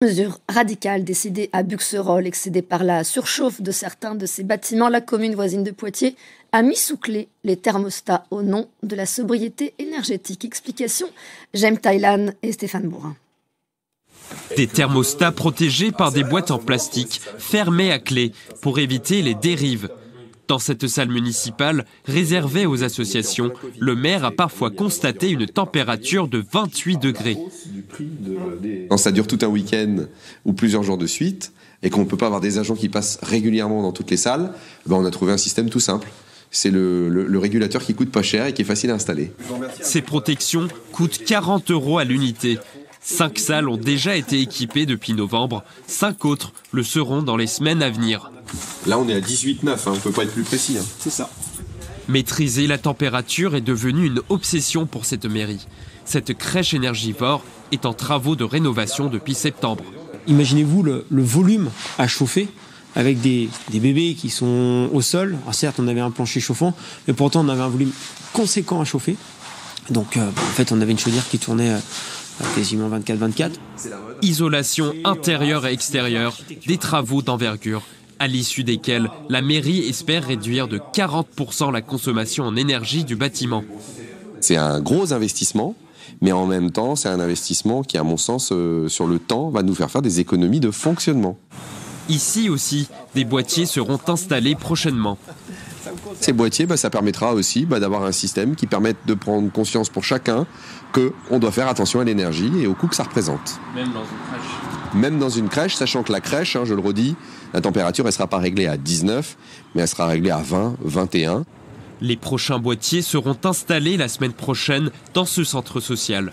Mesure radicale décidée à Buxerolles, excédée par la surchauffe de certains de ses bâtiments, la commune voisine de Poitiers a mis sous clé les thermostats au nom de la sobriété énergétique. Explication, Jem Thailand et Stéphane Bourrin. Des thermostats protégés par des boîtes en plastique fermées à clé pour éviter les dérives. Dans cette salle municipale réservée aux associations, le maire a parfois constaté une température de 28 degrés. Quand ça dure tout un week-end ou plusieurs jours de suite et qu'on ne peut pas avoir des agents qui passent régulièrement dans toutes les salles, on a trouvé un système tout simple. C'est le régulateur qui coûte pas cher et qui est facile à installer. Ces protections coûtent 40 € à l'unité. 5 salles ont déjà été équipées depuis novembre. 5 autres le seront dans les semaines à venir. Là, on est à 18,9, on ne peut pas être plus précis. C'est ça. Maîtriser la température est devenu une obsession pour cette mairie. Cette crèche énergivore est en travaux de rénovation depuis septembre. Imaginez-vous le volume à chauffer avec des bébés qui sont au sol. Alors certes, on avait un plancher chauffant, mais pourtant on avait un volume conséquent à chauffer. Donc en fait, on avait une chaudière qui tournait quasiment 24/24. Isolation intérieure et extérieure, des travaux d'envergure, à l'issue desquels la mairie espère réduire de 40% la consommation en énergie du bâtiment. C'est un gros investissement, mais en même temps, c'est un investissement qui, à mon sens, sur le temps, va nous faire des économies de fonctionnement. Ici aussi, des boîtiers seront installés prochainement. Ces boîtiers, ça permettra aussi d'avoir un système qui permette de prendre conscience pour chacun qu'on doit faire attention à l'énergie et au coût que ça représente. Même dans une crèche. Même dans une crèche, sachant que la crèche, je le redis, la température elle ne sera pas réglée à 19, mais elle sera réglée à 20, 21. Les prochains boîtiers seront installés la semaine prochaine dans ce centre social.